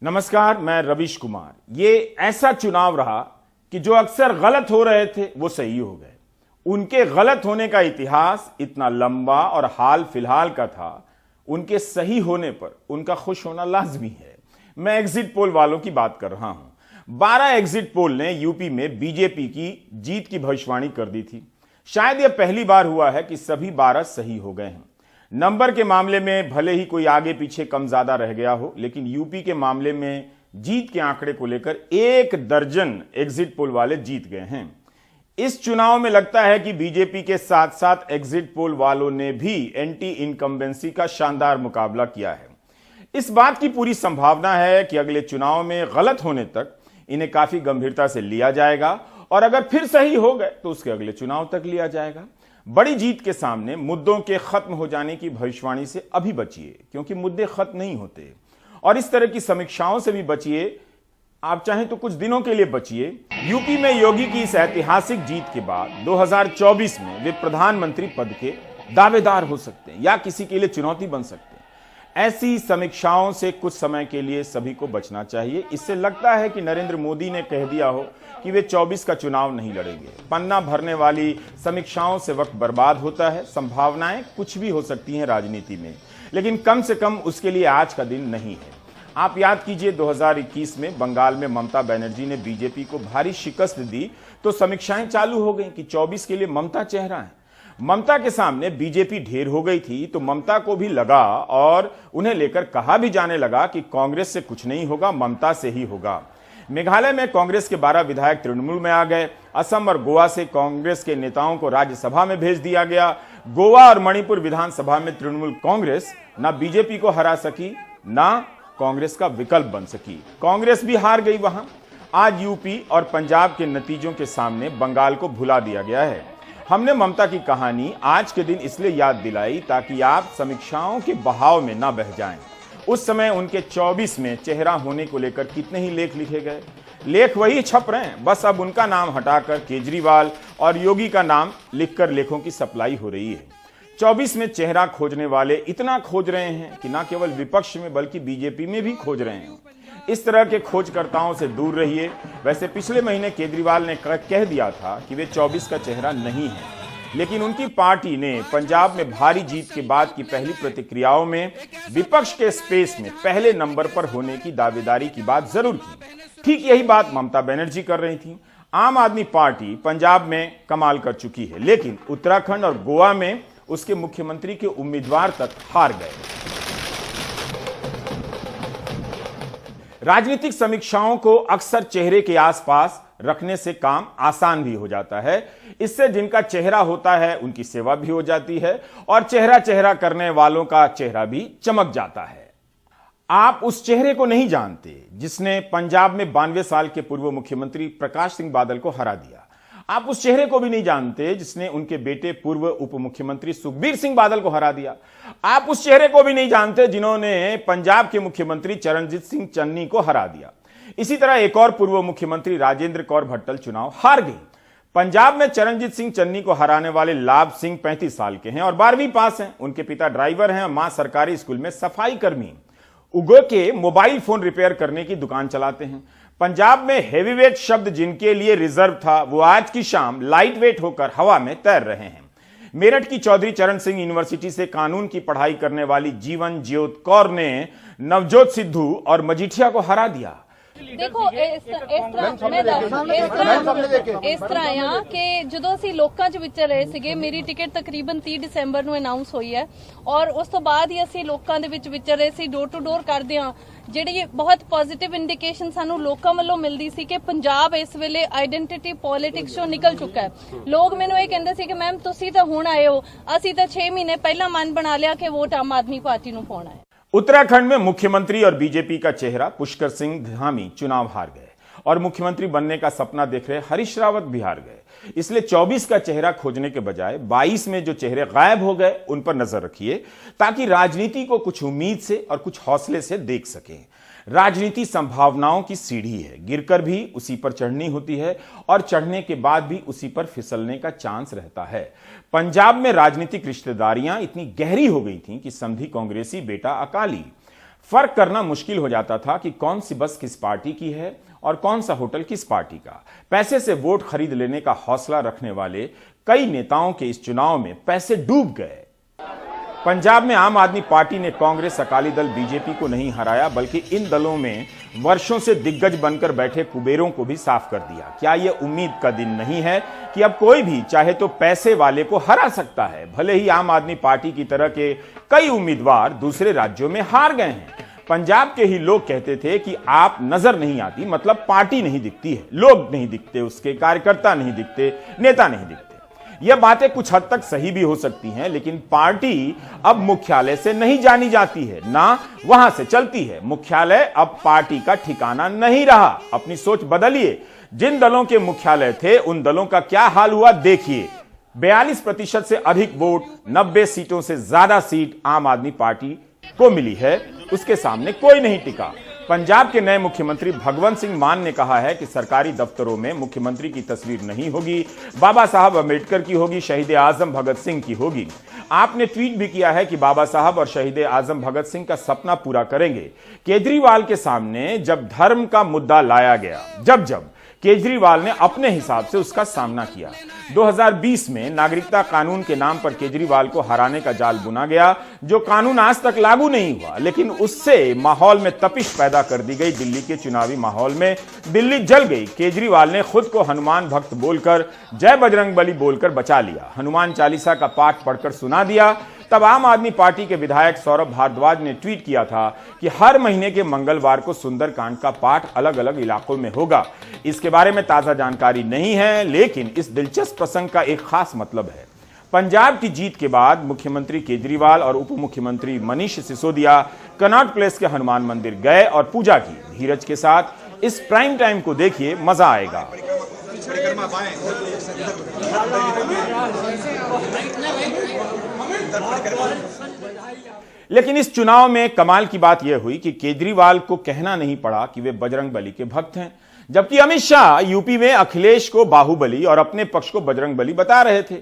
नमस्कार, मैं रवीश कुमार। ये ऐसा चुनाव रहा कि जो अक्सर गलत हो रहे थे वो सही हो गए। उनके गलत होने का इतिहास इतना लंबा और हाल फिलहाल का था, उनके सही होने पर उनका खुश होना लाजमी है। मैं एग्जिट पोल वालों की बात कर रहा हूं। 12 एग्जिट पोल ने यूपी में बीजेपी की जीत की भविष्यवाणी कर दी थी। शायद यह पहली बार हुआ है कि सभी 12 सही हो गए हैं। नंबर के मामले में भले ही कोई आगे पीछे कम ज्यादा रह गया हो, लेकिन यूपी के मामले में जीत के आंकड़े को लेकर 1 दर्जन एग्जिट पोल वाले जीत गए हैं। इस चुनाव में लगता है कि बीजेपी के साथ साथ एग्जिट पोल वालों ने भी एंटी इनकम्बेंसी का शानदार मुकाबला किया है। इस बात की पूरी संभावना है कि अगले चुनाव में गलत होने तक इन्हें काफी गंभीरता से लिया जाएगा और अगर फिर सही हो गए तो उसके अगले चुनाव तक लिया जाएगा। बड़ी जीत के सामने मुद्दों के खत्म हो जाने की भविष्यवाणी से अभी बचिए, क्योंकि मुद्दे खत्म नहीं होते। और इस तरह की समीक्षाओं से भी बचिए। आप चाहें तो कुछ दिनों के लिए बचिए। यूपी में योगी की इस ऐतिहासिक जीत के बाद 2024 में वे प्रधानमंत्री पद के दावेदार हो सकते हैं या किसी के लिए चुनौती बन सकते हैं। ऐसी समीक्षाओं से कुछ समय के लिए सभी को बचना चाहिए। इससे लगता है कि नरेंद्र मोदी ने कह दिया हो कि वे 24 का चुनाव नहीं लड़ेंगे। पन्ना भरने वाली समीक्षाओं से वक्त बर्बाद होता है। संभावनाएं कुछ भी हो सकती हैं राजनीति में, लेकिन कम से कम उसके लिए आज का दिन नहीं है। आप याद कीजिए 2021 में बंगाल में ममता बनर्जी ने बीजेपी को भारी शिकस्त दी तो समीक्षाएं चालू हो गई कि 24 के लिए ममता चेहरा है। ममता के सामने बीजेपी ढेर हो गई थी तो ममता को भी लगा और उन्हें लेकर कहा भी जाने लगा कि कांग्रेस से कुछ नहीं होगा, ममता से ही होगा। मेघालय में कांग्रेस के 12 विधायक तृणमूल में आ गए। असम और गोवा से कांग्रेस के नेताओं को राज्यसभा में भेज दिया गया। गोवा और मणिपुर विधानसभा में तृणमूल कांग्रेस ना बीजेपी को हरा सकी, ना कांग्रेस का विकल्प बन सकी। कांग्रेस भी हार गई वहां। आज यूपी और पंजाब के नतीजों के सामने बंगाल को भुला दिया गया है। हमने ममता की कहानी आज के दिन इसलिए याद दिलाई ताकि आप समीक्षाओं के बहाव में ना बह जाएं। उस समय उनके 24 में चेहरा होने को लेकर कितने ही लेख लिखे गए। लेख वही छप रहे हैं, बस अब उनका नाम हटाकर केजरीवाल और योगी का नाम लिखकर लेखों की सप्लाई हो रही है। 24 में चेहरा खोजने वाले इतना खोज रहे हैं कि ना केवल विपक्ष में बल्कि बीजेपी में भी खोज रहे हैं। इस तरह के खोजकर्ताओं से दूर रहिए। वैसे पिछले महीने केजरीवाल ने कह दिया था कि वे 24 का चेहरा नहीं है, लेकिन उनकी पार्टी ने पंजाब में भारी जीत के बाद की पहली प्रतिक्रियाओं में विपक्ष के स्पेस में पहले नंबर पर होने की दावेदारी की बात जरूर की। ठीक यही बात ममता बनर्जी कर रही थी। आम आदमी पार्टी पंजाब में कमाल कर चुकी है, लेकिन उत्तराखंड और गोवा में उसके मुख्यमंत्री के उम्मीदवार तक हार गए। राजनीतिक समीक्षाओं को अक्सर चेहरे के आसपास रखने से काम आसान भी हो जाता है। इससे जिनका चेहरा होता है उनकी सेवा भी हो जाती है और चेहरा चेहरा करने वालों का चेहरा भी चमक जाता है। आप उस चेहरे को नहीं जानते जिसने पंजाब में 92 साल के पूर्व मुख्यमंत्री प्रकाश सिंह बादल को हरा दिया। आप उस चेहरे को भी नहीं जानते जिसने उनके बेटे पूर्व उप मुख्यमंत्री सुखबीर सिंह बादल को हरा दिया। आप उस चेहरे को भी नहीं जानते जिन्होंने पंजाब के मुख्यमंत्री चरणजीत सिंह चन्नी को हरा दिया। इसी तरह एक और पूर्व मुख्यमंत्री राजेंद्र कौर भट्टल चुनाव हार गई। पंजाब में चरणजीत सिंह चन्नी को हराने वाले लाभ सिंह 35 साल के हैं और 12वीं पास हैं। उनके पिता ड्राइवर हैं और मां सरकारी स्कूल में सफाई कर्मी। उगो के मोबाइल फोन रिपेयर करने की दुकान चलाते हैं। पंजाब में हेवीवेट शब्द जिनके लिए रिजर्व था वो आज की शाम लाइट वेट होकर हवा में तैर रहे हैं। मेरठ की चौधरी चरण सिंह यूनिवर्सिटी से कानून की पढ़ाई करने वाली जीवन ज्योत कौर ने नवजोत सिद्धू और मजीठिया को हरा दिया। देखो ਇਸ ਤਰ੍ਹਾਂ ਆ ਕਿ ਜਦੋਂ ਅਸੀਂ ਲੋਕਾਂ 'ਚ ਵਿਚਰ ਰਹੇ ਸੀਗੇ, ਮੇਰੀ ਟਿਕਟ ਤਕਰੀਬਨ 30 ਦਸੰਬਰ ਨੂੰ ਅਨਾਉਂਸ ਹੋਈ ਹੈ ਔਰ ਉਸ ਤੋਂ ਬਾਅਦ ਹੀ ਅਸੀਂ ਲੋਕਾਂ ਦੇ ਵਿੱਚ ਵਿਚਰ ਰਹੇ ਸੀ, ਡੋਰ ਟੂ ਡੋਰ ਕਰਦੇ ਆ। ਜਿਹੜੀ ਬਹੁਤ ਪੋਜ਼ਿਟਿਵ ਇੰਡੀਕੇਸ਼ਨ ਸਾਨੂੰ ਲੋਕਾਂ ਵੱਲੋਂ ਮਿਲਦੀ ਸੀ ਕਿ ਪੰਜਾਬ ਇਸ ਵੇਲੇ ਆਇਡੈਂਟੀਟੀ ਪੋਲਿਟਿਕਸ ਚੋਂ ਨਿਕਲ ਚੁੱਕਾ ਹੈ। ਲੋਕ ਮੈਨੂੰ ਇਹ ਕਹਿੰਦੇ ਸੀ ਕਿ ਮੈਮ ਤੁਸੀਂ ਤਾਂ ਹੁਣ ਆਏ ਹੋ, ਅਸੀਂ ਤਾਂ 6 ਮਹੀਨੇ ਪਹਿਲਾਂ ਮਨ ਬਣਾ ਲਿਆ ਕਿ ਵੋਟ ਆਮ ਆਦਮੀ ਪਾर्टी ਨੂੰ ਪਾਉਣਾ ਹੈ। उत्तराखंड में मुख्यमंत्री और बीजेपी का चेहरा पुष्कर सिंह धामी चुनाव हार गए और मुख्यमंत्री बनने का सपना देख रहे हरीश रावत भी हार गए। इसलिए 24 का चेहरा खोजने के बजाय 22 में जो चेहरे गायब हो गए उन पर नजर रखिए ताकि राजनीति को कुछ उम्मीद से और कुछ हौसले से देख सकें। राजनीति संभावनाओं की सीढ़ी है, गिरकर भी उसी पर चढ़नी होती है और चढ़ने के बाद भी उसी पर फिसलने का चांस रहता है। पंजाब में राजनीतिक रिश्तेदारियां इतनी गहरी हो गई थीं कि समधी कांग्रेसी बेटा अकाली फर्क करना मुश्किल हो जाता था कि कौन सी बस किस पार्टी की है और कौन सा होटल किस पार्टी का। पैसे से वोट खरीद लेने का हौसला रखने वाले कई नेताओं के इस चुनाव में पैसे डूब गए। पंजाब में आम आदमी पार्टी ने कांग्रेस, अकाली दल, बीजेपी को नहीं हराया, बल्कि इन दलों में वर्षों से दिग्गज बनकर बैठे कुबेरों को भी साफ कर दिया। क्या यह उम्मीद का दिन नहीं है कि अब कोई भी चाहे तो पैसे वाले को हरा सकता है? भले ही आम आदमी पार्टी की तरह के कई उम्मीदवार दूसरे राज्यों में हार गए हैं। पंजाब के ही लोग कहते थे कि आप नजर नहीं आती, मतलब पार्टी नहीं दिखती है, लोग नहीं दिखते, उसके कार्यकर्ता नहीं दिखते, नेता नहीं दिखते। यह बातें कुछ हद तक सही भी हो सकती हैं, लेकिन पार्टी अब मुख्यालय से नहीं जानी जाती है, ना वहां से चलती है। मुख्यालय अब पार्टी का ठिकाना नहीं रहा। अपनी सोच बदलिए। जिन दलों के मुख्यालय थे उन दलों का क्या हाल हुआ देखिए। 42% से अधिक वोट, 90 सीटों से ज्यादा सीट आम आदमी पार्टी को मिली है, उसके सामने कोई नहीं टिका। पंजाब के नए मुख्यमंत्री भगवंत सिंह मान ने कहा है कि सरकारी दफ्तरों में मुख्यमंत्री की तस्वीर नहीं होगी, बाबा साहब अंबेडकर की होगी, शहीद आजम भगत सिंह की होगी। आपने ट्वीट भी किया है कि बाबा साहब और शहीद आजम भगत सिंह का सपना पूरा करेंगे। केजरीवाल के सामने जब धर्म का मुद्दा लाया गया, जब केजरीवाल ने अपने हिसाब से उसका सामना किया। 2020 में नागरिकता कानून के नाम पर केजरीवाल को हराने का जाल बुना गया, जो कानून आज तक लागू नहीं हुआ, लेकिन उससे माहौल में तपिश पैदा कर दी गई। दिल्ली के चुनावी माहौल में दिल्ली जल गई। केजरीवाल ने खुद को हनुमान भक्त बोलकर, जय बजरंगबली बोलकर बचा लिया, हनुमान चालीसा का पाठ पढ़कर सुना दिया। तब आम आदमी पार्टी के विधायक सौरभ भारद्वाज ने ट्वीट किया था कि हर महीने के मंगलवार को सुंदरकांड का पाठ अलग अलग इलाकों में होगा। इसके बारे में ताजा जानकारी नहीं है, लेकिन इस दिलचस्प प्रसंग का एक खास मतलब है। पंजाब की जीत के बाद मुख्यमंत्री केजरीवाल और उप मुख्यमंत्री मनीष सिसोदिया कनॉट प्लेस के हनुमान मंदिर गए और पूजा की। धीरज के साथ इस प्राइम टाइम को देखिए, मजा आएगा। लेकिन इस चुनाव में कमाल की बात यह हुई कि केजरीवाल को कहना नहीं पड़ा कि वे बजरंगबली के भक्त हैं, जबकि अमित शाह यूपी में अखिलेश को बाहुबली और अपने पक्ष को बजरंगबली बता रहे थे।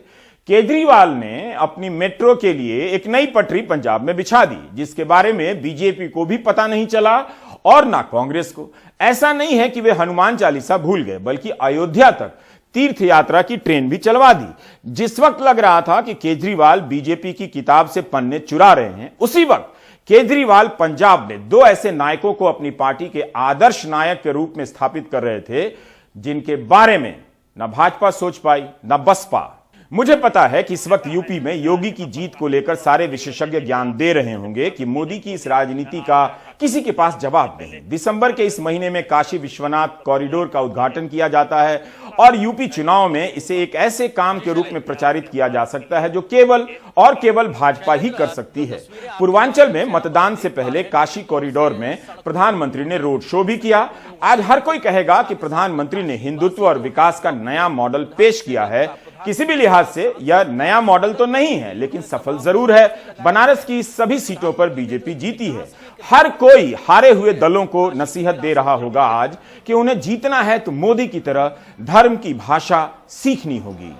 केजरीवाल ने अपनी मेट्रो के लिए एक नई पटरी पंजाब में बिछा दी, जिसके बारे में बीजेपी को भी पता नहीं चला और ना कांग्रेस को। ऐसा नहीं है कि वे हनुमान चालीसा भूल गए, बल्कि अयोध्या तक तीर्थ यात्रा की ट्रेन भी चलवा दी। जिस वक्त लग रहा था कि केजरीवाल बीजेपी की किताब से पन्ने चुरा रहे हैं, उसी वक्त केजरीवाल पंजाब में दो ऐसे नायकों को अपनी पार्टी के आदर्श नायक के रूप में स्थापित कर रहे थे, जिनके बारे में न भाजपा सोच पाई न बसपा। मुझे पता है कि इस वक्त यूपी में योगी की जीत को लेकर सारे विशेषज्ञ ज्ञान दे रहे होंगे कि मोदी की इस राजनीति का किसी के पास जवाब नहीं। दिसंबर के इस महीने में काशी विश्वनाथ कॉरिडोर का उद्घाटन किया जाता है और यूपी चुनाव में इसे एक ऐसे काम के रूप में प्रचारित किया जा सकता है जो केवल और केवल भाजपा ही कर सकती है। पूर्वांचल में मतदान से पहले काशी कॉरिडोर में प्रधानमंत्री ने रोड शो भी किया। आज हर कोई कहेगा कि प्रधानमंत्री ने हिंदुत्व और विकास का नया मॉडल पेश किया है। किसी भी लिहाज से यह नया मॉडल तो नहीं है, लेकिन सफल जरूर है। बनारस की सभी सीटों पर बीजेपी जीती है। हर कोई हारे हुए दलों को नसीहत दे रहा होगा आज कि उन्हें जीतना है तो मोदी की तरह धर्म की भाषा सीखनी होगी।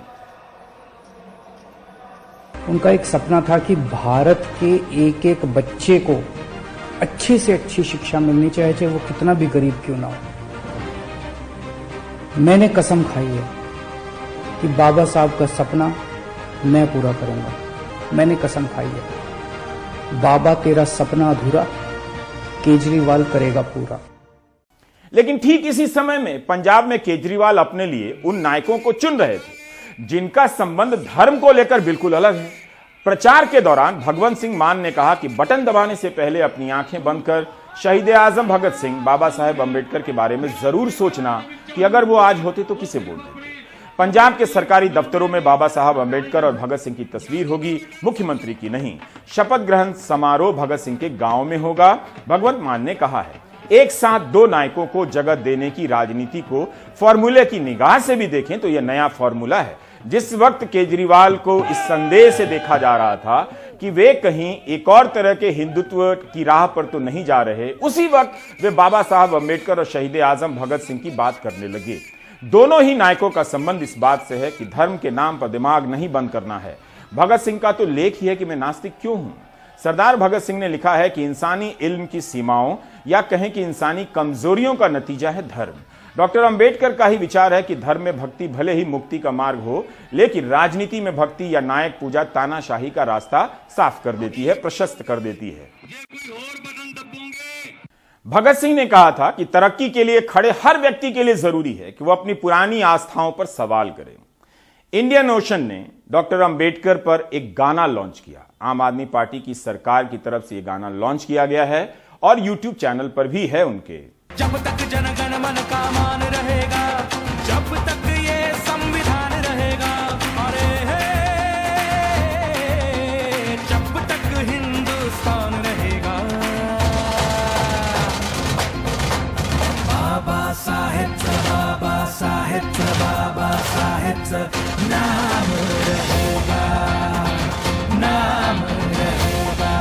उनका एक सपना था कि भारत के एक एक बच्चे को अच्छी से अच्छी शिक्षा मिलनी चाहिए, चाहे वो कितना भी गरीब क्यों ना हो। मैंने कसम खाई है कि बाबा साहब का सपना मैं पूरा करूंगा। मैंने कसम खाई है, बाबा तेरा सपना अधूरा केजरीवाल करेगा पूरा। लेकिन ठीक इसी समय में पंजाब में केजरीवाल अपने लिए उन नायकों को चुन रहे थे जिनका संबंध धर्म को लेकर बिल्कुल अलग है। प्रचार के दौरान भगवंत सिंह मान ने कहा कि बटन दबाने से पहले अपनी आंखें बंद कर शहीद आजम भगत सिंह, बाबा साहेब अंबेडकर के बारे में जरूर सोचना कि अगर वो आज होते तो किसे बोल देते। पंजाब के सरकारी दफ्तरों में बाबा साहब अंबेडकर और भगत सिंह की तस्वीर होगी, मुख्यमंत्री की नहीं। शपथ ग्रहण समारोह भगत सिंह के गांव में होगा। भगवंत मान ने कहा है, एक साथ दो नायकों को जगह देने की राजनीति को फॉर्मूले की निगाह से भी देखें तो यह नया फॉर्मूला है। जिस वक्त केजरीवाल को इस संदेह से देखा जा रहा था कि वे कहीं एक और तरह के हिंदुत्व की राह पर तो नहीं जा रहे, उसी वक्त वे बाबा साहब अंबेडकर और शहीद आजम भगत सिंह की बात करने लगे। दोनों ही नायकों का संबंध इस बात से है कि धर्म के नाम पर दिमाग नहीं बंद करना है। भगत सिंह का तो लेख ही है कि मैं नास्तिक क्यों हूं। सरदार भगत सिंह ने लिखा है कि इंसानी इल्म की सीमाओं या कहें कि इंसानी कमजोरियों का नतीजा है धर्म। डॉक्टर अंबेडकर का ही विचार है कि धर्म में भक्ति भले ही मुक्ति का मार्ग हो, लेकिन राजनीति में भक्ति या नायक पूजा तानाशाही का रास्ता साफ कर देती है, प्रशस्त कर देती है। भगत सिंह ने कहा था कि तरक्की के लिए खड़े हर व्यक्ति के लिए जरूरी है कि वह अपनी पुरानी आस्थाओं पर सवाल करे। इंडियन ओशन ने डॉक्टर अंबेडकर पर एक गाना लॉन्च किया। आम आदमी पार्टी की सरकार की तरफ से यह गाना लॉन्च किया गया है और यूट्यूब चैनल पर भी है उनके। जब तक जनगण मन का मान रहेगा, जब तक ये संविधान रहेगा, अरे जब तक हिंदुस्तान रहेगा। बाबा साहेब नाम रहेगा, नाम रहेगा।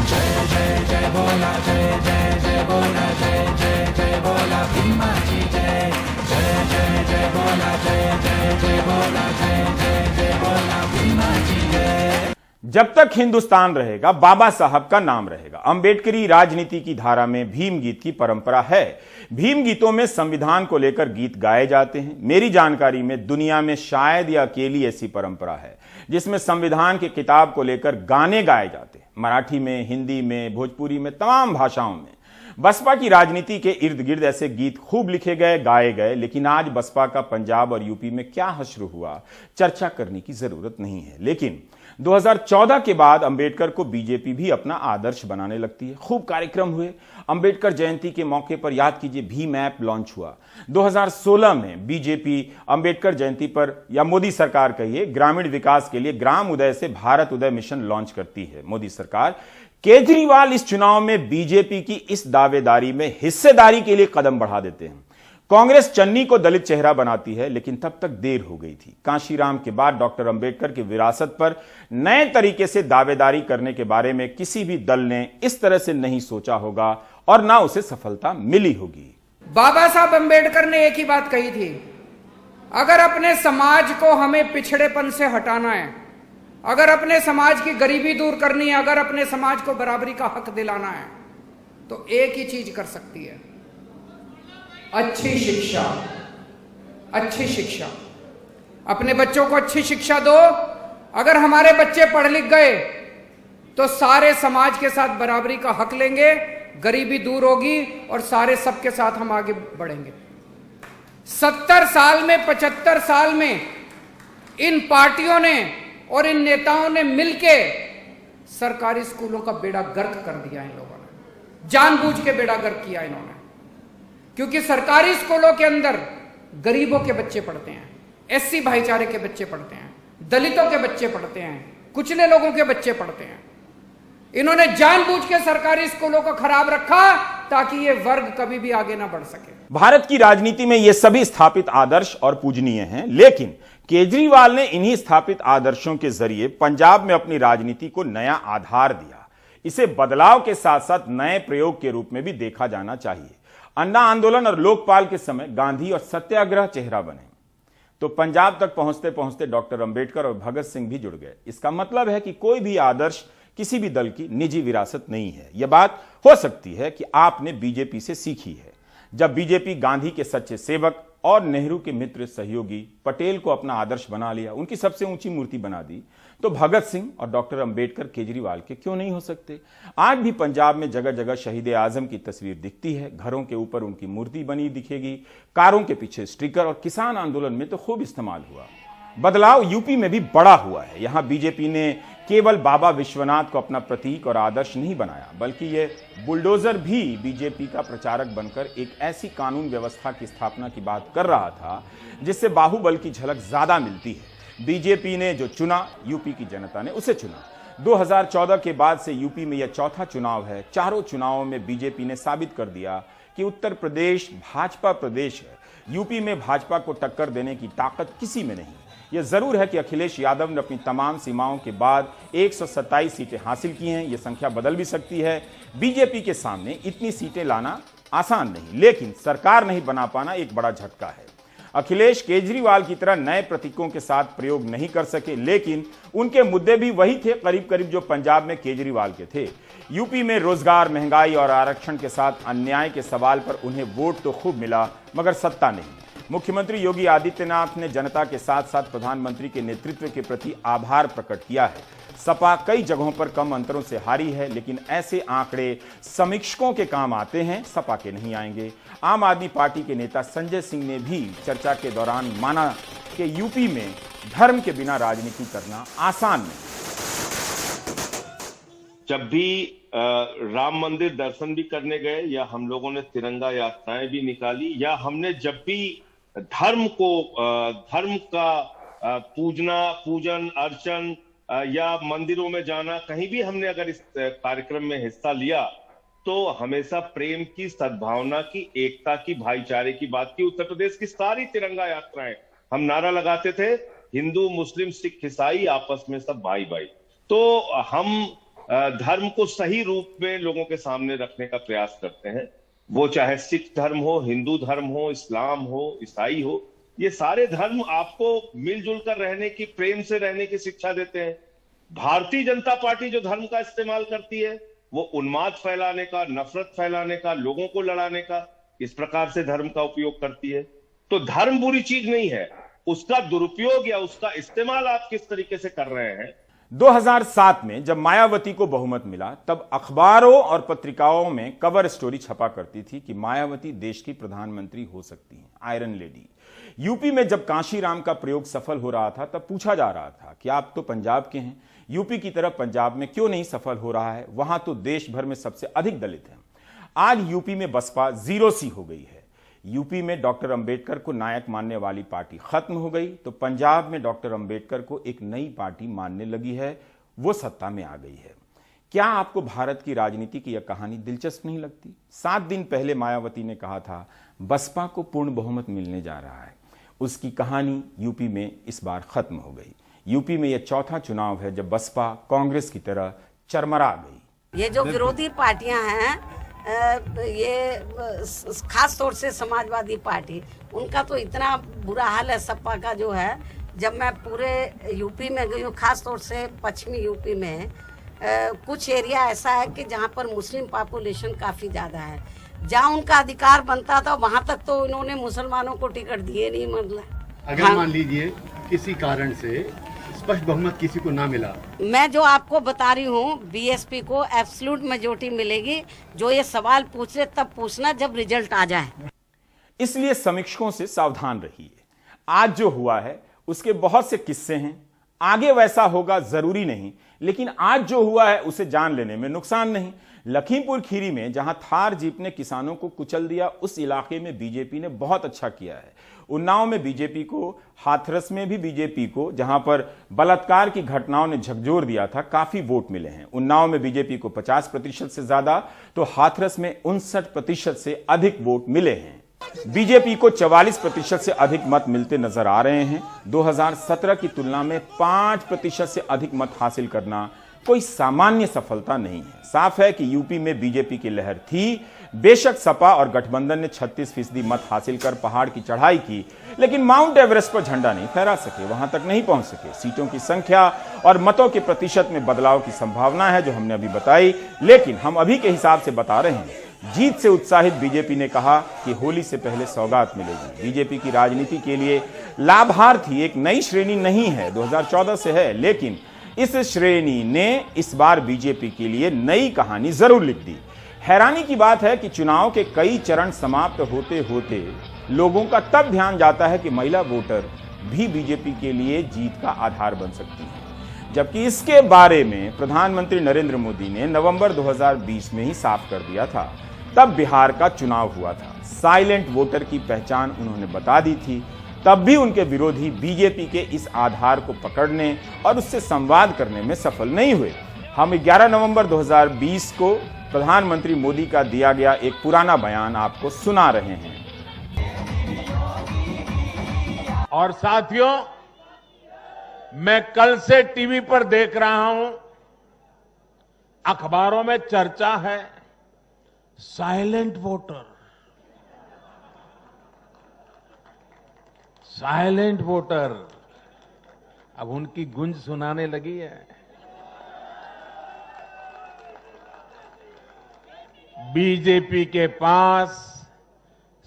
जय जय जय बोला, जय जय जय बोला, जय जय जय बोला भीमा जी, जय जय जय जय बोला, जय जय जय बोला, जय जय जय बोला भीमा जी, जय। जब तक हिंदुस्तान रहेगा बाबा साहब का नाम रहेगा। अंबेडकरी राजनीति की धारा में भीम गीत की परंपरा है। भीम गीतों में संविधान को लेकर गीत गाए जाते हैं। मेरी जानकारी में दुनिया में शायद यह अकेली ऐसी परंपरा है जिसमें संविधान की किताब को लेकर गाने गाए जाते हैं। मराठी में, हिंदी में, भोजपुरी में, तमाम भाषाओं में। बसपा की राजनीति के इर्द गिर्द ऐसे गीत खूब लिखे गए, गाए गए, लेकिन आज बसपा का पंजाब और यूपी में क्या हश्र हुआ, चर्चा करने की जरूरत नहीं है। लेकिन 2014 के बाद अंबेडकर को बीजेपी भी अपना आदर्श बनाने लगती है। खूब कार्यक्रम हुए। अंबेडकर जयंती के मौके पर याद कीजिए भीम ऐप लॉन्च हुआ। 2016 में बीजेपी अंबेडकर जयंती पर, या मोदी सरकार कहिए, ग्रामीण विकास के लिए ग्राम उदय से भारत उदय मिशन लॉन्च करती है मोदी सरकार। केजरीवाल इस चुनाव में बीजेपी की इस दावेदारी में हिस्सेदारी के लिए कदम बढ़ा देते हैं। कांग्रेस चन्नी को दलित चेहरा बनाती है, लेकिन तब तक देर हो गई थी। कांशीराम के बाद डॉक्टर अंबेडकर की विरासत पर नए तरीके से दावेदारी करने के बारे में किसी भी दल ने इस तरह से नहीं सोचा होगा और ना उसे सफलता मिली होगी। बाबा साहब अंबेडकर ने एक ही बात कही थी, अगर अपने समाज को हमें पिछड़ेपन से हटाना है, अगर अपने समाज की गरीबी दूर करनी है, अगर अपने समाज को बराबरी का हक दिलाना है, तो एक ही चीज कर सकती है, अच्छी शिक्षा। अच्छी शिक्षा। अपने बच्चों को अच्छी शिक्षा दो। अगर हमारे बच्चे पढ़ लिख गए तो सारे समाज के साथ बराबरी का हक लेंगे, गरीबी दूर होगी और सारे सबके साथ हम आगे बढ़ेंगे। 70 साल में, 75 साल में इन पार्टियों ने और इन नेताओं ने मिलके सरकारी स्कूलों का बेड़ा गर्क कर दिया। इन लोगों ने जानबूझ के बेड़ा गर्क किया इन्होंने, क्योंकि सरकारी स्कूलों के अंदर गरीबों के बच्चे पढ़ते हैं, एससी भाईचारे के बच्चे पढ़ते हैं, दलितों के बच्चे पढ़ते हैं, कुचले लोगों के बच्चे पढ़ते हैं। इन्होंने जानबूझ के सरकारी स्कूलों को खराब रखा ताकि ये वर्ग कभी भी आगे ना बढ़ सके। भारत की राजनीति में ये सभी स्थापित आदर्श और पूजनीय हैं, लेकिन केजरीवाल ने इन्हीं स्थापित आदर्शों के जरिए पंजाब में अपनी राजनीति को नया आधार दिया। इसे बदलाव के साथ साथ नए प्रयोग के रूप में भी देखा जाना चाहिए। अन्ना आंदोलन और लोकपाल के समय गांधी और सत्याग्रह चेहरा बने, तो पंजाब तक पहुंचते पहुंचते डॉक्टर अंबेडकर और भगत सिंह भी जुड़ गए। इसका मतलब है कि कोई भी आदर्श किसी भी दल की निजी विरासत नहीं है। यह बात हो सकती है कि आपने बीजेपी से सीखी है। जब बीजेपी गांधी के सच्चे सेवक और नेहरू के मित्र सहयोगी पटेल को अपना आदर्श बना लिया, उनकी सबसे ऊंची मूर्ति बना दी, तो भगत सिंह और डॉक्टर अंबेडकर केजरीवाल के क्यों नहीं हो सकते। आज भी पंजाब में जगह जगह शहीद आजम की तस्वीर दिखती है, घरों के ऊपर उनकी मूर्ति बनी दिखेगी, कारों के पीछे स्टिकर, और किसान आंदोलन में तो खूब इस्तेमाल हुआ। बदलाव यूपी में भी बड़ा हुआ है। यहां बीजेपी ने केवल बाबा विश्वनाथ को अपना प्रतीक और आदर्श नहीं बनाया, बल्कि यह बुलडोजर भी बीजेपी का प्रचारक बनकर एक ऐसी कानून व्यवस्था की स्थापना की बात कर रहा था जिससे बाहुबल की झलक ज्यादा मिलती है। बीजेपी ने जो चुना, यूपी की जनता ने उसे चुना। 2014 के बाद से यूपी में यह चौथा चुनाव है। चारों चुनावों में बीजेपी ने साबित कर दिया कि उत्तर प्रदेश भाजपा प्रदेश है। यूपी में भाजपा को टक्कर देने की ताकत किसी में नहीं। यह जरूर है कि अखिलेश यादव ने अपनी तमाम सीमाओं के बाद 127 सीटें हासिल की हैं। यह संख्या बदल भी सकती है। बीजेपी के सामने इतनी सीटें लाना आसान नहीं, लेकिन सरकार नहीं बना पाना एक बड़ा झटका है। अखिलेश केजरीवाल की तरह नए प्रतीकों के साथ प्रयोग नहीं कर सके, लेकिन उनके मुद्दे भी वही थे करीब करीब जो पंजाब में केजरीवाल के थे। यूपी में रोजगार, महंगाई और आरक्षण के साथ अन्याय के सवाल पर उन्हें वोट तो खूब मिला, मगर सत्ता नहीं। मुख्यमंत्री योगी आदित्यनाथ ने जनता के साथ साथ प्रधानमंत्री के नेतृत्व के प्रति आभार प्रकट किया है। सपा कई जगहों पर कम अंतरों से हारी है, लेकिन ऐसे आंकड़े समीक्षकों के काम आते हैं, सपा के नहीं आएंगे। आम आदमी पार्टी के नेता संजय सिंह ने भी चर्चा के दौरान माना कि यूपी में धर्म के बिना राजनीति करना आसान नहीं। जब भी राम मंदिर दर्शन भी करने गए, या हम लोगों ने तिरंगा यात्राएं भी निकाली, या हमने जब भी धर्म का पूजन अर्चन या मंदिरों में जाना, कहीं भी हमने अगर इस कार्यक्रम में हिस्सा लिया, तो हमेशा प्रेम की, सद्भावना की, एकता की, भाईचारे की बात की। उत्तर प्रदेश की सारी तिरंगा यात्राएं हम नारा लगाते थे, हिंदू, मुस्लिम, सिख, ईसाई आपस में सब भाई भाई। तो हम धर्म को सही रूप में लोगों के सामने रखने का प्रयास करते हैं। वो चाहे सिख धर्म हो, हिंदू धर्म हो, इस्लाम हो, ईसाई हो, ये सारे धर्म आपको मिलजुल कर रहने की, प्रेम से रहने की शिक्षा देते हैं। भारतीय जनता पार्टी जो धर्म का इस्तेमाल करती है, वो उन्माद फैलाने का, नफरत फैलाने का, लोगों को लड़ाने का, इस प्रकार से धर्म का उपयोग करती है। तो धर्म बुरी चीज नहीं है, उसका दुरुपयोग या उसका इस्तेमाल आप किस तरीके से कर रहे हैं। 2007 में जब मायावती को बहुमत मिला, तब अखबारों और पत्रिकाओं में कवर स्टोरी छपा करती थी कि मायावती देश की प्रधानमंत्री हो सकती हैं, आयरन लेडी। यूपी में जब कांशीराम का प्रयोग सफल हो रहा था, तब पूछा जा रहा था कि आप तो पंजाब के हैं, यूपी की तरह पंजाब में क्यों नहीं सफल हो रहा है, वहां तो देश भर में सबसे अधिक दलित हैं। आज यूपी में बसपा जीरो सी हो गई है। यूपी में डॉक्टर अंबेडकर को नायक मानने वाली पार्टी खत्म हो गई, तो पंजाब में डॉक्टर अंबेडकर को एक नई पार्टी मानने लगी है, वो सत्ता में आ गई है। क्या आपको भारत की राजनीति की यह कहानी दिलचस्प नहीं लगती? 7 दिन पहले मायावती ने कहा था बसपा को पूर्ण बहुमत मिलने जा रहा है। उसकी कहानी यूपी में इस बार खत्म हो गई। यूपी में यह चौथा चुनाव है जब बसपा कांग्रेस की तरह चरमरा गई। ये जो विरोधी पार्टियां हैं, ये खास तौर से समाजवादी पार्टी, उनका तो इतना बुरा हाल है सपा का जो है। जब मैं पूरे यूपी में गई हूँ, खास तौर से पश्चिमी यूपी में कुछ एरिया ऐसा है कि जहाँ पर मुस्लिम पॉपुलेशन काफ़ी ज़्यादा है, जहाँ उनका अधिकार बनता था वहाँ तक तो इन्होंने मुसलमानों को टिकट दिए नहीं। मतलब अगर मान लीजिए किसी कारण से स्पष्ट बहुमत किसी को ना मिला, मैं जो आपको बता रही हूँ, बीएसपी को एब्सोल्यूट मेजॉरिटी मिलेगी। जो ये सवाल पूछ रहे तब पूछना जब रिजल्ट आ जाए। इसलिए समीक्षकों से सावधान रहिए। आज जो हुआ है उसके बहुत से किस्से हैं, आगे वैसा होगा जरूरी नहीं, लेकिन आज जो हुआ है उसे जान लेने में नुकसान नहीं। लखीमपुर खीरी में जहां थार जीप ने किसानों को कुचल दिया, उस इलाके में बीजेपी ने बहुत अच्छा किया है। उन्नाव में बीजेपी को, हाथरस में भी बीजेपी को, जहां पर बलात्कार की घटनाओं ने झकझोर दिया था, काफी वोट मिले हैं। उन्नाव में बीजेपी को 50% से ज्यादा, तो हाथरस में 59% से अधिक वोट मिले हैं। बीजेपी को 44% से अधिक मत मिलते नजर आ रहे हैं। 2017 की तुलना में 5% से अधिक मत हासिल करना कोई सामान्य सफलता नहीं है। साफ है कि यूपी में बीजेपी की लहर थी। बेशक सपा और गठबंधन ने 36% मत हासिल कर पहाड़ की चढ़ाई की, लेकिन माउंट एवरेस्ट पर झंडा नहीं फहरा सके, वहां तक नहीं पहुंच सके। सीटों की संख्या और मतों के प्रतिशत में बदलाव की संभावना है जो हमने अभी बताई, लेकिन हम अभी के हिसाब से बता रहे हैं। जीत से उत्साहित बीजेपी ने कहा कि होली से पहले सौगात मिलेगी। बीजेपी की राजनीति के लिए लाभार्थी एक नई श्रेणी नहीं है, 2014 से है, लेकिन इस श्रेणी ने इस बार बीजेपी के लिए नई कहानी जरूर लिख दी। हैरानी की बात है कि चुनाव के कई चरण समाप्त होते होते लोगों का तब ध्यान जाता है कि महिला वोटर भी बीजेपी के लिए जीत का आधार बन सकती है, जबकि इसके बारे में प्रधानमंत्री नरेंद्र मोदी ने नवंबर 2020 में ही साफ कर दिया था। तब बिहार का चुनाव हुआ था, साइलेंट वोटर की पहचान उन्होंने बता दी थी। तब भी उनके विरोधी बीजेपी के इस आधार को पकड़ने और उससे संवाद करने में सफल नहीं हुए। हम 11 नवंबर 2020 को प्रधानमंत्री मोदी का दिया गया एक पुराना बयान आपको सुना रहे हैं। और साथियों, मैं कल से टीवी पर देख रहा हूं, अखबारों में चर्चा है साइलेंट वोटर। साइलेंट वोटर अब उनकी गूंज सुनाने लगी है। बीजेपी के पास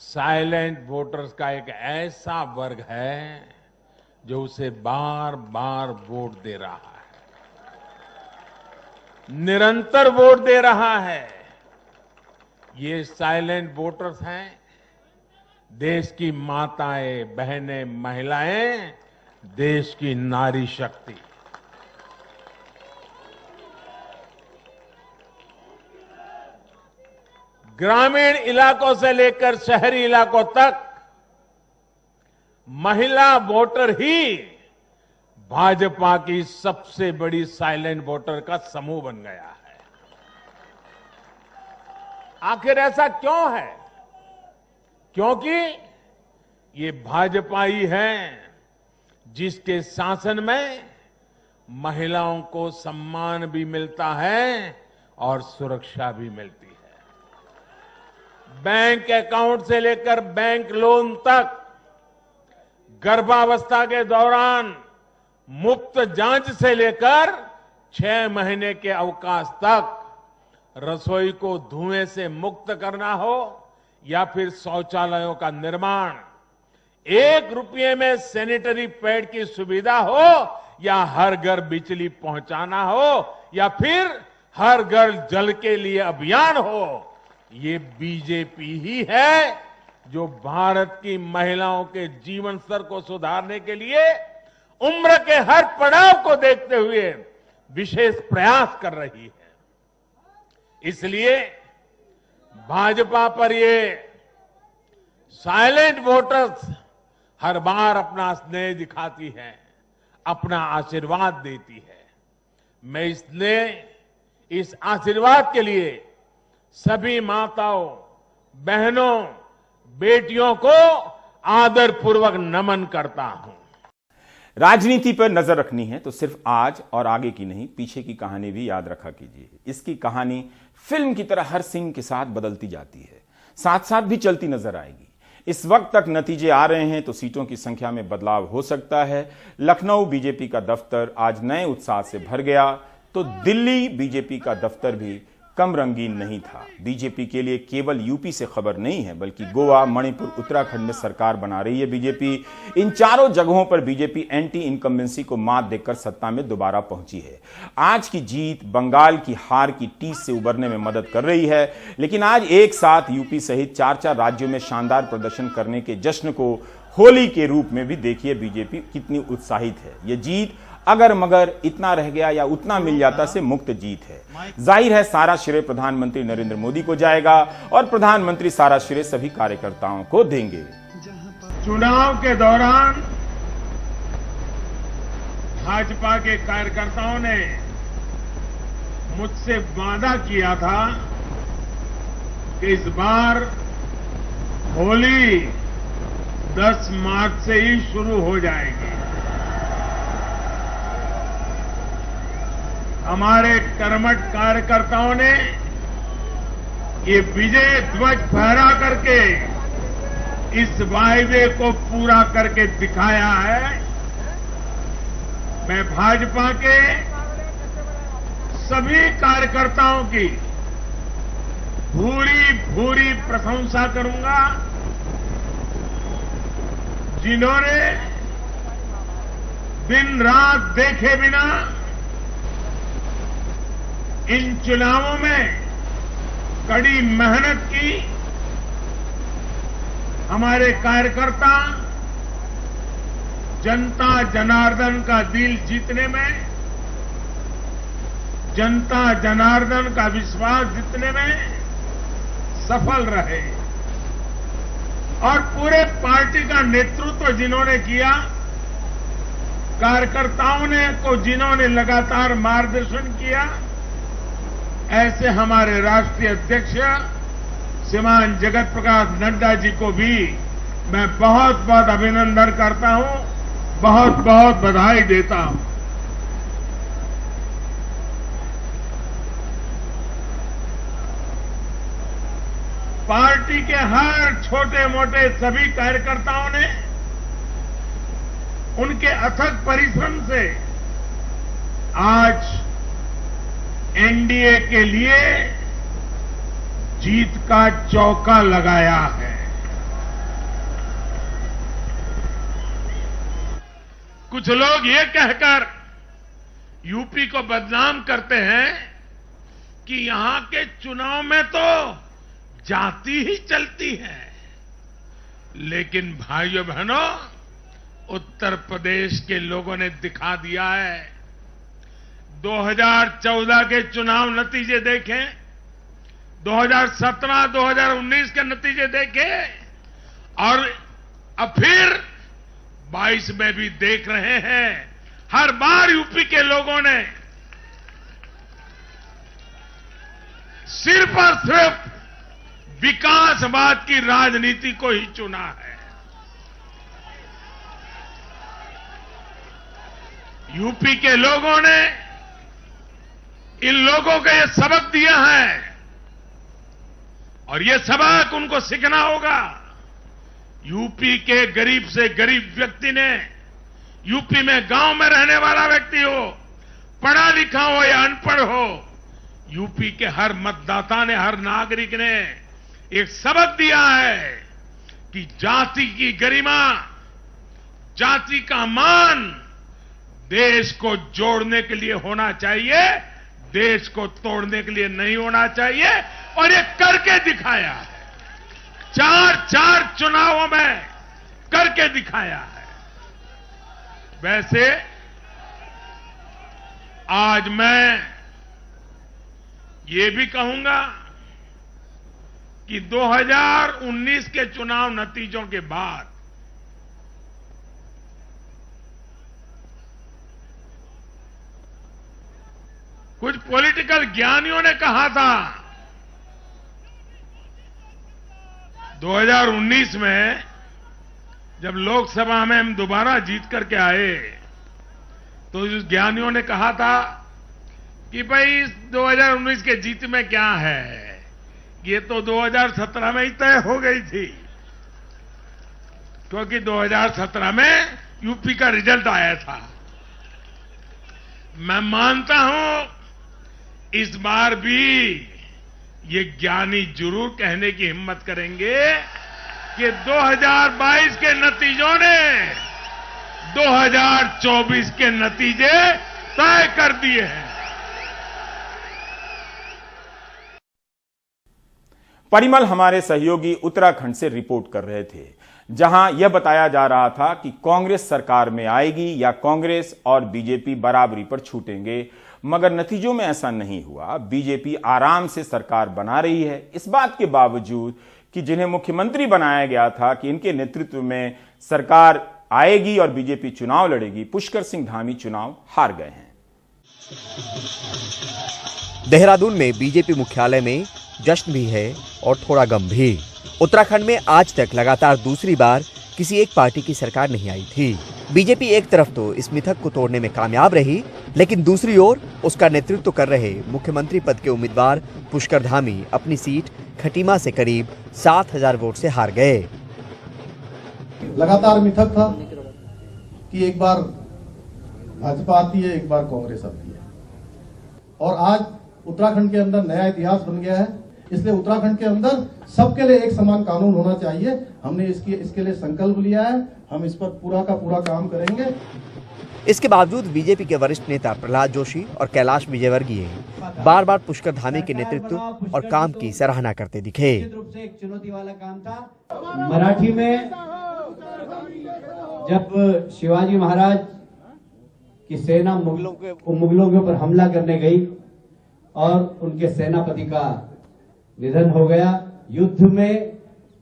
साइलेंट वोटर्स का एक ऐसा वर्ग है जो उसे बार बार वोट दे रहा है, निरंतर वोट दे रहा है। ये साइलेंट वोटर्स हैं देश की माताएं, बहनें, महिलाएं, देश की नारी शक्ति। ग्रामीण इलाकों से लेकर शहरी इलाकों तक महिला वोटर ही भाजपा की सबसे बड़ी साइलेंट वोटर का समूह बन गया है। आखिर ऐसा क्यों है? क्योंकि ये भाजपा ही है जिसके शासन में महिलाओं को सम्मान भी मिलता है और सुरक्षा भी मिलती है। बैंक अकाउंट से लेकर बैंक लोन तक, गर्भावस्था के दौरान मुफ्त जांच से लेकर 6 महीने के अवकाश तक, रसोई को धुएं से मुक्त करना हो या फिर शौचालयों का निर्माण, 1 रुपये में सैनिटरी पैड की सुविधा हो या हर घर बिजली पहुंचाना हो या फिर हर घर जल के लिए अभियान हो, ये बीजेपी ही है जो भारत की महिलाओं के जीवन स्तर को सुधारने के लिए उम्र के हर पड़ाव को देखते हुए विशेष प्रयास कर रही है। इसलिए भाजपा पर ये साइलेंट वोटर्स हर बार अपना स्नेह दिखाती है, अपना आशीर्वाद देती है। मैं इसलिए इस आशीर्वाद के लिए सभी माताओं, बहनों, बेटियों को आदरपूर्वक नमन करता हूं। राजनीति पर नजर रखनी है तो सिर्फ आज और आगे की नहीं, पीछे की कहानी भी याद रखा कीजिए। इसकी कहानी फिल्म की तरह हर सीन के साथ बदलती जाती है, साथ साथ भी चलती नजर आएगी। इस वक्त तक नतीजे आ रहे हैं तो सीटों की संख्या में बदलाव हो सकता है। लखनऊ बीजेपी का दफ्तर आज नए उत्साह से भर गया तो दिल्ली बीजेपी का दफ्तर भी कम रंगीन नहीं था। बीजेपी के लिए केवल यूपी से खबर नहीं है, बल्कि गोवा, मणिपुर, उत्तराखंड में सरकार बना रही है बीजेपी। इन चारों जगहों पर बीजेपी एंटी इनकम्बेंसी को मात देकर सत्ता में दोबारा पहुंची है। आज की जीत बंगाल की हार की टीस से उबरने में मदद कर रही है, लेकिन आज एक साथ यूपी सहित 4 राज्यों में शानदार प्रदर्शन करने के जश्न को होली के रूप में भी देखिए बीजेपी कितनी उत्साहित है। यह जीत अगर मगर इतना रह गया या उतना मिल जाता से मुक्त जीत है। जाहिर है सारा श्रेय प्रधानमंत्री नरेंद्र मोदी को जाएगा और प्रधानमंत्री सारा श्रेय सभी कार्यकर्ताओं को देंगे। चुनाव के दौरान भाजपा के कार्यकर्ताओं ने मुझसे वादा किया था कि इस बार होली 10 मार्च से ही शुरू हो जाएगी। हमारे कर्मठ कार्यकर्ताओं ने ये विजय ध्वज फहरा करके इस वायदे को पूरा करके दिखाया है। मैं भाजपा के सभी कार्यकर्ताओं की भूरी भूरी प्रशंसा करूंगा, जिन्होंने दिन रात देखे बिना इन चुनावों में कड़ी मेहनत की। हमारे कार्यकर्ता जनता जनार्दन का दिल जीतने में, जनता जनार्दन का विश्वास जीतने में सफल रहे और पूरे पार्टी का नेतृत्व जिन्होंने किया, कार्यकर्ताओं ने को जिन्होंने लगातार मार्गदर्शन किया, ऐसे हमारे राष्ट्रीय अध्यक्ष श्रीमान जगत प्रकाश नड्डा जी को भी मैं बहुत बहुत अभिनंदन करता हूं, बहुत बहुत बधाई देता हूं। पार्टी के हर छोटे मोटे सभी कार्यकर्ताओं ने उनके अथक परिश्रम से आज एनडीए के लिए जीत का चौका लगाया है। कुछ लोग ये कहकर यूपी को बदनाम करते हैं कि यहां के चुनाव में तो जाति ही चलती है, लेकिन भाइयों बहनों, उत्तर प्रदेश के लोगों ने दिखा दिया है। 2014 के चुनाव नतीजे देखें, 2017, 2019 के नतीजे देखें और अब फिर 22 में भी देख रहे हैं। हर बार यूपी के लोगों ने सिर्फ और सिर्फ विकासवाद की राजनीति को ही चुना है। यूपी के लोगों ने इन लोगों को यह सबक दिया है और यह सबक उनको सीखना होगा। यूपी के गरीब से गरीब व्यक्ति ने, यूपी में गांव में रहने वाला व्यक्ति हो, पढ़ा लिखा हो या अनपढ़ हो, यूपी के हर मतदाता ने, हर नागरिक ने एक सबक दिया है कि जाति की गरिमा, जाति का मान देश को जोड़ने के लिए होना चाहिए, देश को तोड़ने के लिए नहीं होना चाहिए, और ये करके दिखाया है। 4 चुनावों में करके दिखाया है। वैसे आज मैं ये भी कहूंगा कि 2019 के चुनाव नतीजों के बाद कुछ पॉलिटिकल ज्ञानियों ने कहा था 2019 में जब लोकसभा में हम दोबारा जीत करके आए तो उस ज्ञानियों ने कहा था कि भाई 2019 के जीत में क्या है, ये तो 2017 में ही तय हो गई थी, क्योंकि 2017 में यूपी का रिजल्ट आया था। मैं मानता हूं इस बार भी ये ज्ञानी जरूर कहने की हिम्मत करेंगे कि 2022 के नतीजों ने 2024 के नतीजे तय कर दिए हैं। परिमल हमारे सहयोगी उत्तराखंड से रिपोर्ट कर रहे थे, जहां यह बताया जा रहा था कि कांग्रेस सरकार में आएगी या कांग्रेस और बीजेपी बराबरी पर छूटेंगे, मगर नतीजों में ऐसा नहीं हुआ। बीजेपी आराम से सरकार बना रही है, इस बात के बावजूद कि जिन्हें मुख्यमंत्री बनाया गया था कि इनके नेतृत्व में सरकार आएगी और बीजेपी चुनाव लड़ेगी, पुष्कर सिंह धामी चुनाव हार गए हैं। देहरादून में बीजेपी मुख्यालय में जश्न भी है और थोड़ा गम भी। उत्तराखंड में आज तक लगातार दूसरी बार किसी एक पार्टी की सरकार नहीं आई थी। बीजेपी एक तरफ तो इस मिथक को तोड़ने में कामयाब रही, लेकिन दूसरी ओर उसका नेतृत्व कर रहे मुख्यमंत्री पद के उम्मीदवार पुष्कर धामी अपनी सीट खटीमा से करीब 7,000 वोट से हार गए। लगातार मिथक था कि एक बार भाजपा आती है, एक बार कांग्रेस आती है, और आज उत्तराखंड के अंदर नया इतिहास बन गया है। इसलिए उत्तराखंड के अंदर सबके लिए एक समान कानून होना चाहिए। हमने इसके लिए संकल्प लिया है, हम इस पर पूरा का पूरा काम करेंगे। इसके बावजूद बीजेपी के वरिष्ठ नेता प्रहलाद जोशी और कैलाश विजयवर्गीय बार बार पुष्कर धामी के नेतृत्व और काम की सराहना करते दिखे। चुनौती वाला काम था। मराठी में जब शिवाजी महाराज की सेना मुगलों के ऊपर हमला करने गई और उनके सेनापति का निधन हो गया, युद्ध में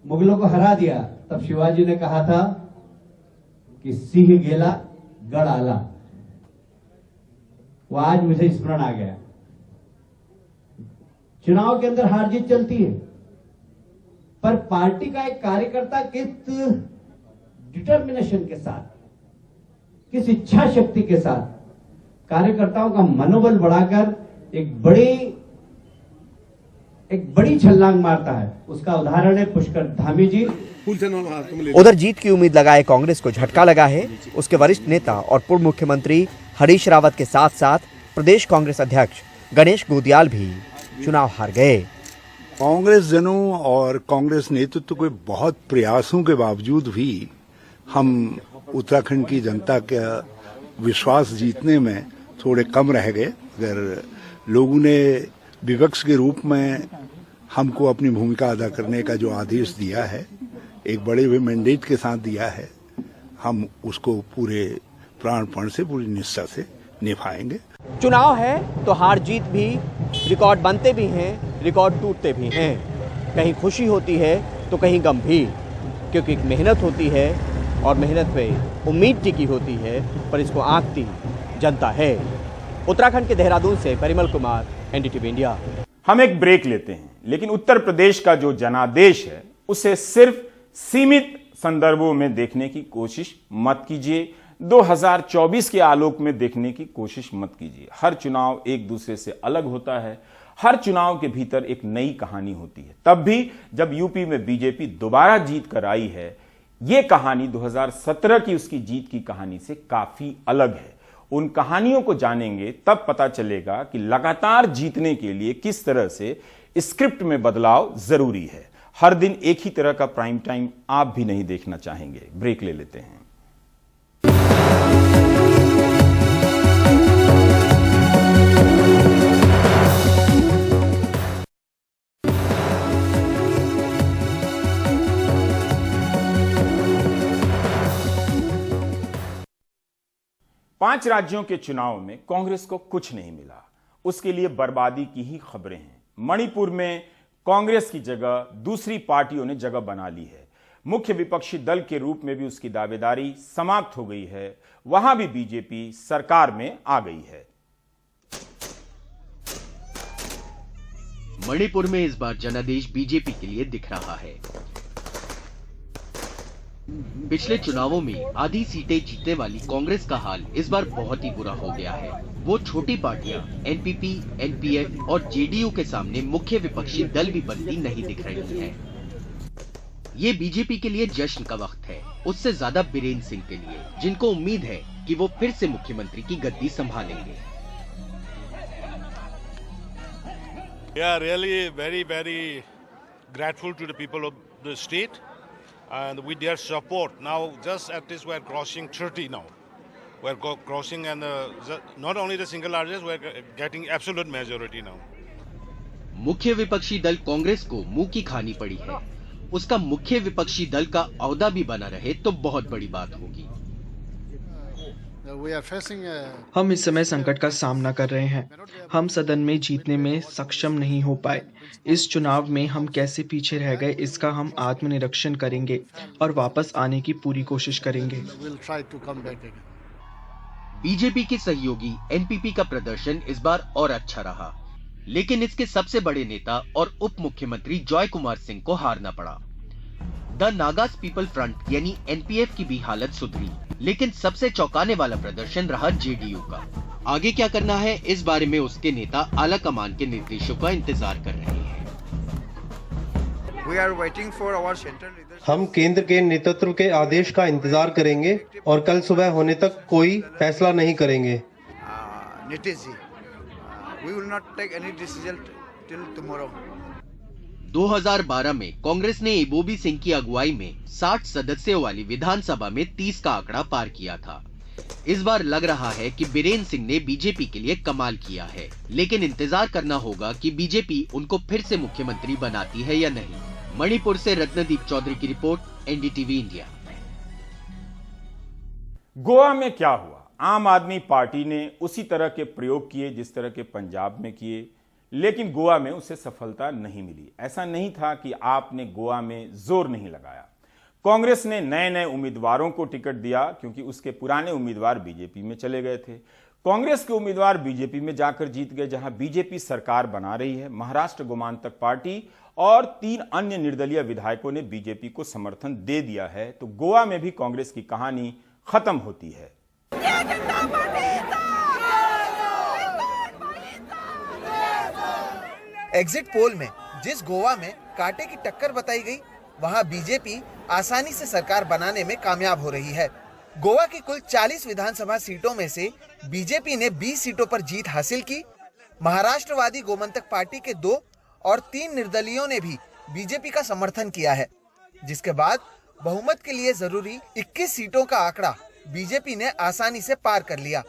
मुगलों को हरा दिया, तब शिवाजी ने कहा था कि सिंह गेला गढ़ आला। वो आज मुझे स्मरण आ गया। चुनाव के अंदर हार जीत चलती है, पर पार्टी का एक कार्यकर्ता किस डिटर्मिनेशन के साथ, किस इच्छा शक्ति के साथ कार्यकर्ताओं का मनोबल बढ़ाकर एक बड़ी एक बड़ी छलांग मारता है। उसका उदाहरण है पुष्कर धामी जी। उधर जीत की उम्मीद लगाए कांग्रेस को झटका लगा है। उसके वरिष्ठ नेता और पूर्व मुख्यमंत्री हरीश रावत के साथ साथ प्रदेश कांग्रेस अध्यक्ष गणेश गोदियाल भी चुनाव हार गए। कांग्रेस जनों और कांग्रेस नेतृत्व के बहुत प्रयासों के बावजूद भी हम उत्तराखंड की जनता का विश्वास जीतने में थोड़े कम रह गए। अगर लोगों ने विपक्ष के रूप में हमको अपनी भूमिका अदा करने का जो आदेश दिया है, एक बड़े हुए मैंडेट के साथ दिया है, हम उसको पूरे प्राणपण से, पूरी निष्ठा से निभाएंगे। चुनाव है तो हार जीत भी, रिकॉर्ड बनते भी हैं, रिकॉर्ड टूटते भी हैं। कहीं खुशी होती है तो कहीं गम भी, क्योंकि एक मेहनत होती है और मेहनत पे उम्मीद टिकी होती है, पर इसको आंकती जनता है। उत्तराखंड के देहरादून से परिमल कुमार, एनडीटीवी इंडिया। हम एक ब्रेक लेते हैं, लेकिन उत्तर प्रदेश का जो जनादेश है उसे सिर्फ सीमित संदर्भों में देखने की कोशिश मत कीजिए। 2024 के आलोक में देखने की कोशिश मत कीजिए। हर चुनाव एक दूसरे से अलग होता है। हर चुनाव के भीतर एक नई कहानी होती है। तब भी जब यूपी में बीजेपी दोबारा जीत कर आई है, यह कहानी 2017 की उसकी जीत की कहानी से काफी अलग है। उन कहानियों को जानेंगे तब पता चलेगा कि लगातार जीतने के लिए किस तरह से स्क्रिप्ट में बदलाव जरूरी है। हर दिन एक ही तरह का प्राइम टाइम आप भी नहीं देखना चाहेंगे। ब्रेक ले लेते हैं। पांच राज्यों के चुनाव में कांग्रेस को कुछ नहीं मिला। उसके लिए बर्बादी की ही खबरें हैं। मणिपुर में कांग्रेस की जगह दूसरी पार्टियों ने जगह बना ली है। मुख्य विपक्षी दल के रूप में भी उसकी दावेदारी समाप्त हो गई है। वहां भी बीजेपी सरकार में आ गई है। मणिपुर में इस बार जनादेश बीजेपी के लिए दिख रहा है। पिछले चुनावों में आधी सीटें जीतने वाली कांग्रेस का हाल इस बार बहुत ही बुरा हो गया है। वो छोटी पार्टियां एनपीपी, एनपीएफ और जेडीयू के सामने मुख्य विपक्षी दल भी बनती नहीं दिख रही हैं। ये बीजेपी के लिए जश्न का वक्त है, उससे ज्यादा बीरेन सिंह के लिए, जिनको उम्मीद है कि वो फिर से मुख्यमंत्री की गद्दी संभालेंगे। Really very, very grateful to the people of the state. And with their support, now just at least we're crossing 30 now. We're crossing, and not only the single largest, we're getting absolute majority now. मुख्य विपक्षी दल कांग्रेस को मुंह की खानी पड़ी है। उसका मुख्य विपक्षी दल का औहदा भी बना रहे तो बहुत बड़ी बात होगी। हम इस समय संकट का सामना कर रहे हैं। हम सदन में जीतने में सक्षम नहीं हो पाए। इस चुनाव में हम कैसे पीछे रह गए, इसका हम आत्मनिरीक्षण करेंगे और वापस आने की पूरी कोशिश करेंगे। बीजेपी के सहयोगी एनपीपी का प्रदर्शन इस बार और अच्छा रहा, लेकिन इसके सबसे बड़े नेता और उप मुख्यमंत्री जॉय कुमार सिंह को हारना पड़ा। द नागास पीपल फ्रंट यानी एनपीएफ की भी हालत सुधरी, लेकिन सबसे चौंकाने वाला प्रदर्शन रहा जेडीयू का। आगे क्या करना है, इस बारे में उसके नेता आला कमान के निर्देशों का इंतजार कर रहे हैं। हम केंद्र के नेतृत्व के आदेश का इंतजार करेंगे और कल सुबह होने तक कोई फैसला नहीं करेंगे। Nitish ji, we will not take any decision till tomorrow. 2012 में कांग्रेस ने एबोबी सिंह की अगुवाई में 60 सदस्यों वाली विधानसभा में 30 का आंकड़ा पार किया था। इस बार लग रहा है कि बीरेन सिंह ने बीजेपी के लिए कमाल किया है, लेकिन इंतजार करना होगा कि बीजेपी उनको फिर से मुख्यमंत्री बनाती है या नहीं। मणिपुर से रत्नदीप चौधरी की रिपोर्ट, एनडीटीवी इंडिया। गोवा में क्या हुआ? आम आदमी पार्टी ने उसी तरह के प्रयोग किए जिस तरह के पंजाब में किए, लेकिन गोवा में उसे सफलता नहीं मिली। ऐसा नहीं था कि आपने गोवा में जोर नहीं लगाया। कांग्रेस ने नए नए उम्मीदवारों को टिकट दिया क्योंकि उसके पुराने उम्मीदवार बीजेपी में चले गए थे। कांग्रेस के उम्मीदवार बीजेपी में जाकर जीत गए, जहां बीजेपी सरकार बना रही है। महाराष्ट्र गोमांतक पार्टी और 3 अन्य निर्दलीय विधायकों ने बीजेपी को समर्थन दे दिया है। तो गोवा में भी कांग्रेस की कहानी खत्म होती है। एग्जिट पोल में जिस गोवा में कांटे की टक्कर बताई गई, वहां बीजेपी आसानी से सरकार बनाने में कामयाब हो रही है। गोवा की कुल 40 विधानसभा सीटों में से बीजेपी ने 20 सीटों पर जीत हासिल की। महाराष्ट्रवादी गोमंतक पार्टी के 2 और 3 निर्दलीयों ने भी बीजेपी का समर्थन किया है, जिसके बाद बहुमत के लिए जरूरी 21 सीटों का आंकड़ा बीजेपी ने आसानी से पार कर लिया।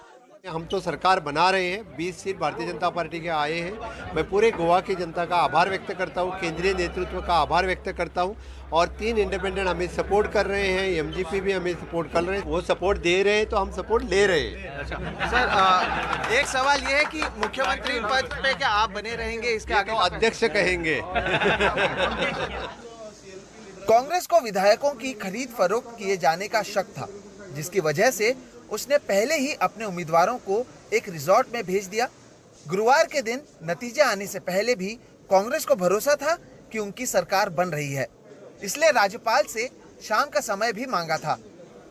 हम तो सरकार बना रहे हैं, 20 सीट भारतीय जनता पार्टी के आए हैं। मैं पूरे गोवा की जनता का आभार व्यक्त करता हूं, केंद्रीय नेतृत्व का आभार व्यक्त करता हूं और 3 इंडिपेंडेंट हमें सपोर्ट कर रहे हैं, एमजीपी भी हमें सपोर्ट कर रहे हैं। वो सपोर्ट दे रहे हैं तो हम सपोर्ट ले रहे हैं। सर, एक सवाल ये है कि मुख्यमंत्री पद पे क्या आप बने रहेंगे? इसके आगे अध्यक्ष कहेंगे। कांग्रेस को विधायकों की खरीद फरोख्त किए जाने का शक था, जिसकी वजह से उसने पहले ही अपने उम्मीदवारों को एक रिजॉर्ट में भेज दिया। गुरुवार के दिन नतीजा आने से पहले भी कांग्रेस को भरोसा था कि उनकी सरकार बन रही है, इसलिए राज्यपाल से शाम का समय भी मांगा था।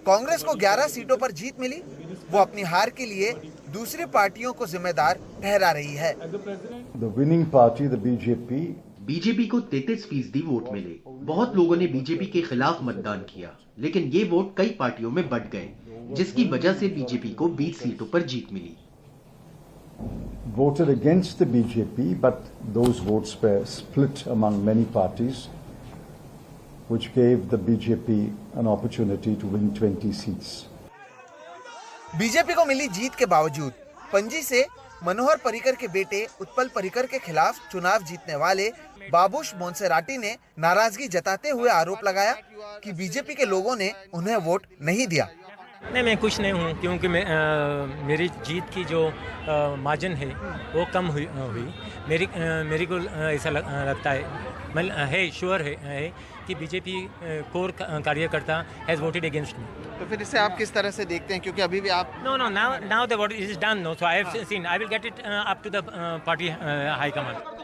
कांग्रेस को 11 सीटों पर जीत मिली। वो अपनी हार के लिए दूसरी पार्टियों को जिम्मेदार ठहरा रही है। The winning party, the BJP को 33% वोट मिले। बहुत लोगों ने बीजेपी के खिलाफ मतदान किया, लेकिन ये वोट कई पार्टियों में बंट गए, जिसकी वजह से बीजेपी को 20 सीटों पर जीत मिली। voted against the BJP, but those votes were split among many parties, which gave the BJP an opportunity to win 20 seats. BJP को मिली जीत के बावजूद पणजी से मनोहर पर्रिकर के बेटे उत्पल पर्रिकर के खिलाफ चुनाव जीतने वाले बाबूश मोन्सेराटी ने नाराजगी जताते हुए आरोप लगाया कि बीजेपी के लोगों ने उन्हें वोट नहीं दिया। नहीं, मैं खुश नहीं हूँ, क्योंकि मेरी जीत की जो मार्जिन है वो कम हुई। मेरी को ऐसा लगता है श्योर है कि बीजेपी कोर कार्यकर्ता हैज वोटेड अगेंस्ट मी। तो फिर इसे आप किस तरह से देखते हैं, क्योंकि अभी भी आप now the vote is done, no, so I have seen, I will get it up to the party high command.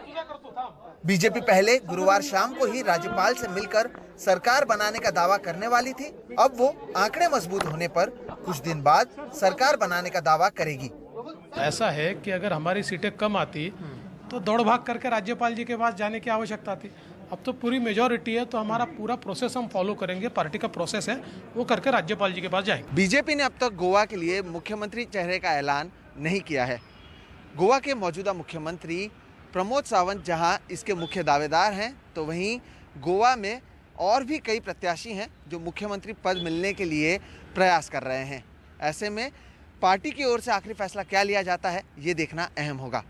BJP पहले गुरुवार शाम को ही राज्यपाल से मिलकर सरकार बनाने का दावा करने वाली थी। अब वो आंकड़े मजबूत होने पर कुछ दिन बाद सरकार बनाने का दावा करेगी। ऐसा है कि अगर हमारी सीटें कम आती तो दौड़ भाग करके राज्यपाल जी के पास जाने की आवश्यकता थी। अब तो पूरी मेजॉरिटी है, तो हमारा पूरा प्रोसेस हम फॉलो करेंगे, पार्टी का प्रोसेस है वो करके राज्यपाल जी के पास जाएंगे। बीजेपी ने अब तक गोवा के लिए मुख्यमंत्री चेहरे का ऐलान नहीं किया है। गोवा के मौजूदा मुख्यमंत्री प्रमोद सावंत जहां इसके मुख्य दावेदार हैं, तो वहीं गोवा में और भी कई प्रत्याशी हैं जो मुख्यमंत्री पद मिलने के लिए प्रयास कर रहे हैं। ऐसे में पार्टी की ओर से आखिरी फैसला क्या लिया जाता है, ये देखना अहम होगा।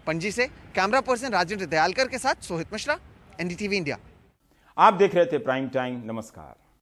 पणजी से कैमरा पर्सन राजेंद्र दयालकर के साथ सोहित मिश्रा, एनडीटीवी इंडिया। आप देख रहे थे प्राइम टाइम। नमस्कार।